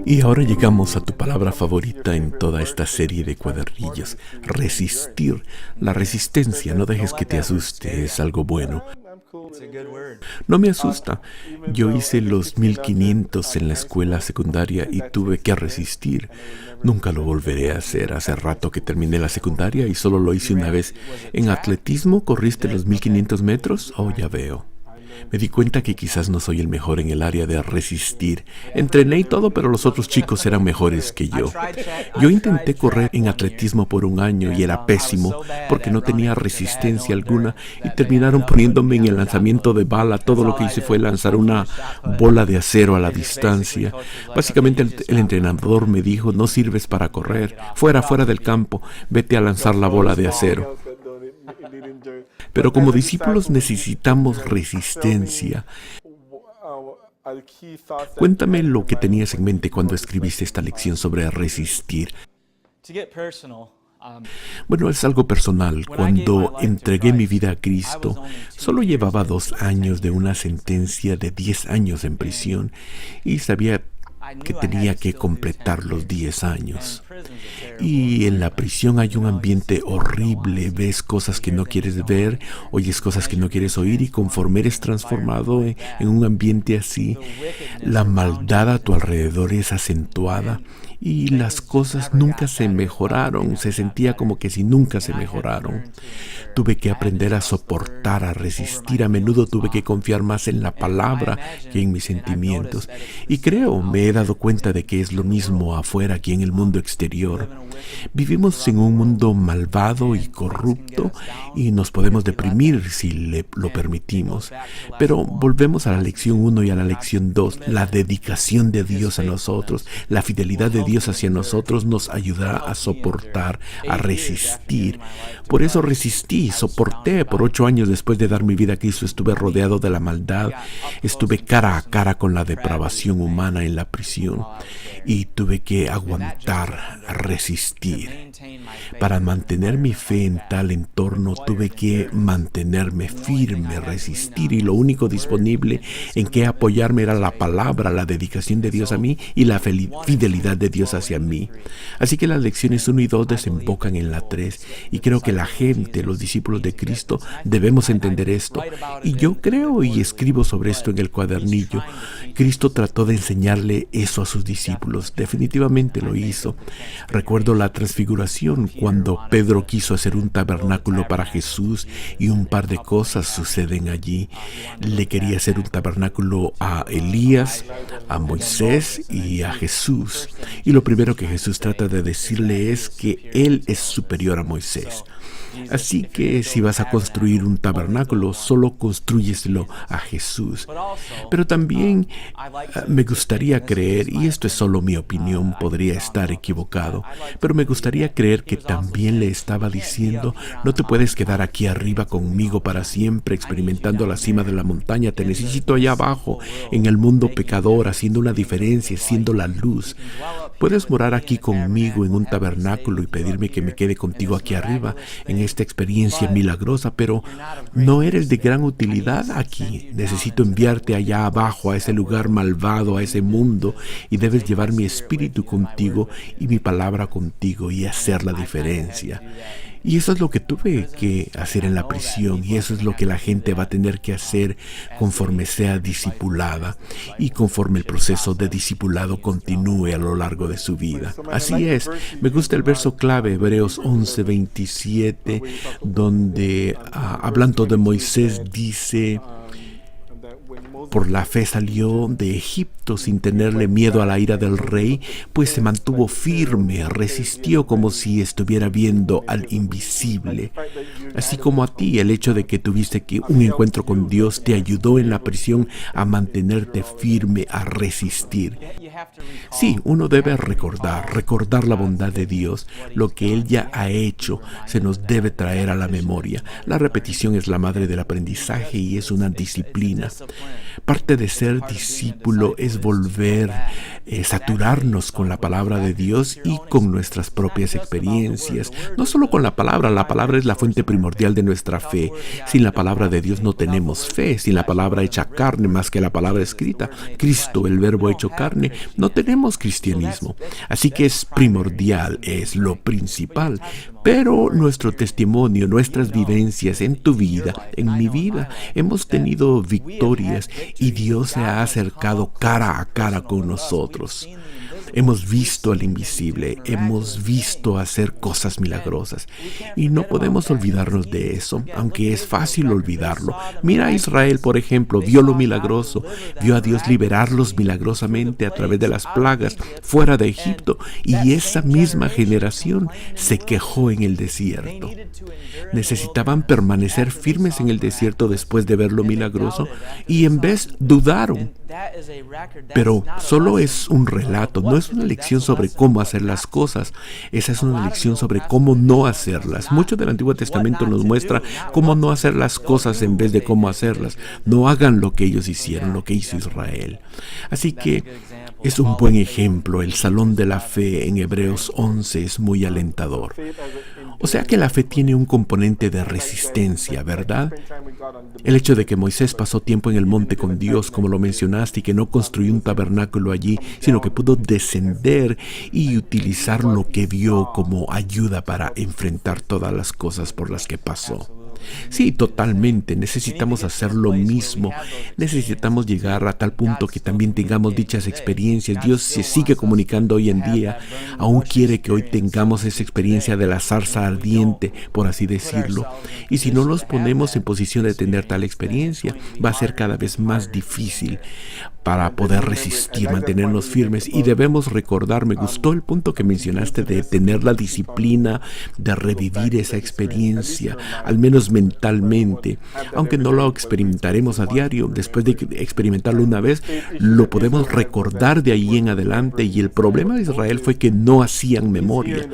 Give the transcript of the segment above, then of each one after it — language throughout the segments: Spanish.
Y ahora llegamos a tu palabra favorita en toda esta serie de cuadernillos: resistir. La resistencia, no dejes que te asuste, es algo bueno. No me asusta. Yo hice los 1500 en la escuela secundaria y tuve que resistir. Nunca lo volveré a hacer. Hace rato que terminé la secundaria y solo lo hice una vez. ¿En atletismo corriste los 1500 metros? Oh, ya veo. Me di cuenta que quizás no soy el mejor en el área de resistir. Entrené y todo, pero los otros chicos eran mejores que yo. Yo intenté correr en atletismo por un año y era pésimo porque no tenía resistencia alguna y terminaron poniéndome en el lanzamiento de bala. Todo lo que hice fue lanzar una bola de acero a la distancia. Básicamente el entrenador me dijo: no sirves para correr, fuera del campo, vete a lanzar la bola de acero. Pero como discípulos necesitamos resistencia. Cuéntame lo que tenías en mente cuando escribiste esta lección sobre resistir. Bueno, es algo personal. Cuando entregué mi vida a Cristo, solo llevaba 2 años de una sentencia de 10 años en prisión y sabía que tenía que completar los 10 años. Y en la prisión hay un ambiente horrible, ves cosas que no quieres ver, oyes cosas que no quieres oír, y conforme eres transformado en un ambiente así, la maldad a tu alrededor es acentuada y las cosas nunca se mejoraron, se sentía como que si nunca se mejoraron. Tuve que aprender a soportar, a resistir. A menudo tuve que confiar más en la palabra que en mis sentimientos. Y creo, me he dado cuenta de que es lo mismo afuera que en el mundo exterior. Vivimos en un mundo malvado y corrupto y nos podemos deprimir si lo permitimos. Pero volvemos a la lección 1 y a la lección 2. La dedicación de Dios a nosotros, la fidelidad de Dios hacia nosotros nos ayudará a soportar, a resistir. Por eso resistí, soporté. Por 8 años después de dar mi vida a Cristo estuve rodeado de la maldad, estuve cara a cara con la depravación humana en la prisión y tuve que aguantar, resistir. Para mantener mi fe en tal entorno tuve que mantenerme firme, resistir, y lo único disponible en que apoyarme era la palabra, la dedicación de Dios a mí y la fidelidad de Dios hacia mí. Así que las lecciones 1 y 2 desembocan en la 3, y creo que la gente, los discípulos de Cristo, debemos entender esto. Y yo creo y escribo sobre esto en el cuadernillo. Cristo trató de enseñarle eso a sus discípulos. Definitivamente lo hizo. Recuerdo la transfiguración, cuando Pedro quiso hacer un tabernáculo para Jesús y un par de cosas suceden allí. Le quería hacer un tabernáculo a Elías, a Moisés y a Jesús. Y lo primero que Jesús trata de decirle es que Él es superior a Moisés. Así que si vas a construir un tabernáculo, solo construyeslo a Jesús. Pero también me gustaría creer, y esto es solo mi opinión, podría estar equivocado, pero me gustaría creer que también le estaba diciendo: no te puedes quedar aquí arriba conmigo para siempre experimentando la cima de la montaña, te necesito allá abajo, en el mundo pecador, haciendo una diferencia, siendo la luz. Puedes morar aquí conmigo en un tabernáculo y pedirme que me quede contigo aquí arriba, en esta experiencia milagrosa, pero no eres de gran utilidad aquí. Necesito enviarte allá abajo, a ese lugar malvado, a ese mundo, y debes llevar mi espíritu contigo y mi palabra contigo y hacer la diferencia. Y eso es lo que tuve que hacer en la prisión, y eso es lo que la gente va a tener que hacer conforme sea discipulada y conforme el proceso de discipulado continúe a lo largo de su vida. Así es. Me gusta el verso clave, Hebreos 11:27, donde hablando de Moisés dice: por la fe salió de Egipto sin tenerle miedo a la ira del rey, pues se mantuvo firme, resistió como si estuviera viendo al invisible. Así como a ti, el hecho de que tuviste un encuentro con Dios te ayudó en la prisión a mantenerte firme, a resistir. Sí, uno debe recordar la bondad de Dios, lo que Él ya ha hecho, se nos debe traer a la memoria. La repetición es la madre del aprendizaje y es una disciplina. Parte de ser discípulo es volver, saturarnos con la palabra de Dios y con nuestras propias experiencias. No solo con la palabra es la fuente primordial de nuestra fe. Sin la palabra de Dios no tenemos fe. Sin la palabra hecha carne, más que la palabra escrita, Cristo, el verbo hecho carne, no tenemos cristianismo. Así que es primordial, es lo principal. Pero nuestro testimonio, nuestras vivencias en tu vida, en mi vida, hemos tenido victorias y Dios se ha acercado cara a cara con nosotros. Hemos visto al invisible, hemos visto hacer cosas milagrosas y no podemos olvidarnos de eso, aunque es fácil olvidarlo. Mira a Israel, por ejemplo, vio lo milagroso, vio a Dios liberarlos milagrosamente a través de las plagas fuera de Egipto, y esa misma generación se quejó en el desierto. Necesitaban permanecer firmes en el desierto después de ver lo milagroso y en vez dudaron. Pero solo es un relato, no es una lección sobre cómo hacer las cosas. Esa es una lección sobre cómo no hacerlas. Mucho del Antiguo Testamento nos muestra cómo no hacer las cosas en vez de cómo hacerlas. No hagan lo que ellos hicieron, lo que hizo Israel. Así que es un buen ejemplo. El Salón de la Fe en Hebreos 11 es muy alentador. O sea que la fe tiene un componente de resistencia, ¿verdad? El hecho de que Moisés pasó tiempo en el monte con Dios, como lo mencionaste, y que no construyó un tabernáculo allí, sino que pudo descender y utilizar lo que vio como ayuda para enfrentar todas las cosas por las que pasó. Sí, totalmente. Necesitamos hacer lo mismo. Necesitamos llegar a tal punto que también tengamos dichas experiencias. Dios se sigue comunicando hoy en día. Aún quiere que hoy tengamos esa experiencia de la zarza ardiente, por así decirlo. Y si no nos ponemos en posición de tener tal experiencia, va a ser cada vez más difícil para poder resistir, mantenernos firmes. Y debemos recordar, me gustó el punto que mencionaste de tener la disciplina de revivir esa experiencia, al menos mentalmente. Aunque no lo experimentaremos a diario, después de experimentarlo una vez, lo podemos recordar de ahí en adelante. Y el problema de Israel fue que no hacían memoria.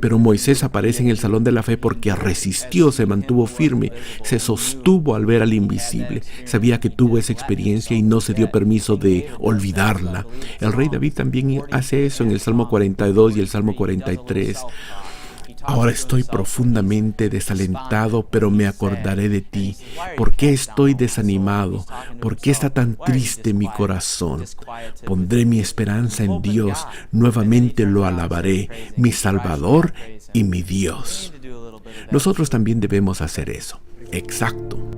Pero Moisés aparece en el Salón de la Fe porque resistió, se mantuvo firme, se sostuvo al ver al invisible. Sabía que tuvo esa experiencia y no se dio permiso de olvidarla. El rey David también hace eso en el Salmo 42 y el Salmo 43. Ahora estoy profundamente desalentado, pero me acordaré de ti. ¿Por qué estoy desanimado? ¿Por qué está tan triste mi corazón? Pondré mi esperanza en Dios, nuevamente lo alabaré, mi Salvador y mi Dios. Nosotros también debemos hacer eso. Exacto.